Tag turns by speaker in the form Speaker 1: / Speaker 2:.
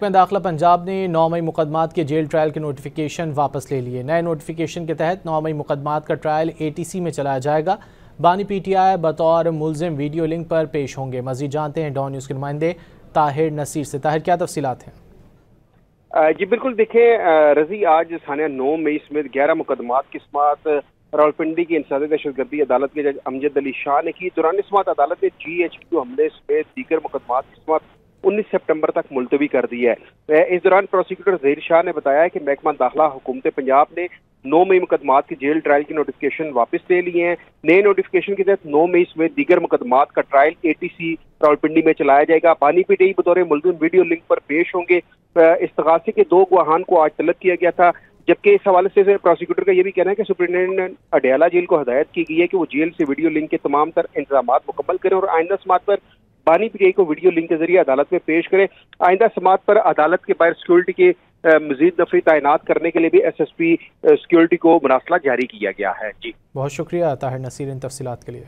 Speaker 1: محکمہ داخلہ پنجاب نے 9 مئی مقدمات کے جیل ٹرائل کے نوٹیفیکیشن واپس لے لیے۔ نئے نوٹیفیکیشن کے تحت 9 مئی مقدمات کا ٹرائل ATC میں چلایا جائے گا۔ بانی PTI بطور ملزم ویڈیو لنک پر پیش ہوں گے۔ مزید جانتے ہیں ڈان نیوز کے نمائندے طاہر نصیر سے۔ طاہر، کیا تفصیلات ہیں؟
Speaker 2: جی بالکل، دیکھیں رضی، آج ثانیہ 9 مئی سمیت 11 مقدمات کی سماعت راولپنڈی کی انسداد دہشت گردی عدالت کے جج امجد علی شاہ نے کی۔ دوران سماعت عدالت نے GHQ حملے سمیت دیگر مقدمات کی سماعت 19 سپٹمبر تک ملتوی کر دی ہے۔ اس دوران پروسیکیوٹر ظہیر شاہ نے بتایا کہ محکمہ داخلہ حکومت پنجاب نے 9 مئی مقدمات کی جیل ٹرائل کی نوٹیفیکیشن واپس لے لیے ہیں۔ نئے نوٹیفیکیشن کے تحت 9 مئی سمیت دیگر مقدمات کا ٹرائل ATC راولپنڈی میں چلایا جائے گا۔ بانی PTI بطور ملزم ویڈیو لنک پر پیش ہوں گے۔ استغاثے کے 2 گواہان کو آج طلب کیا گیا تھا، جبکہ اس حوالے سے پروسیکیوٹر کا یہ بھی کہنا ہے کہ سپرنٹینڈنٹ اڈیالہ جیل کو ہدایت کی گئی ہے کہ وہ جیل سے ویڈیو لنک کے تمام تر انتظامات مکمل کریں اور آئندہ سماعت پر بانی PTI کو ویڈیو لنک کے ذریعے عدالت میں پیش کرے۔ آئندہ سماعت پر عدالت کے باہر سیکیورٹی کے مزید نفری تعینات کرنے کے لیے بھی SSP سیکیورٹی کو مراسلہ جاری کیا گیا ہے۔ جی
Speaker 1: بہت شکریہ طاہر نصیر ان تفصیلات کے لیے۔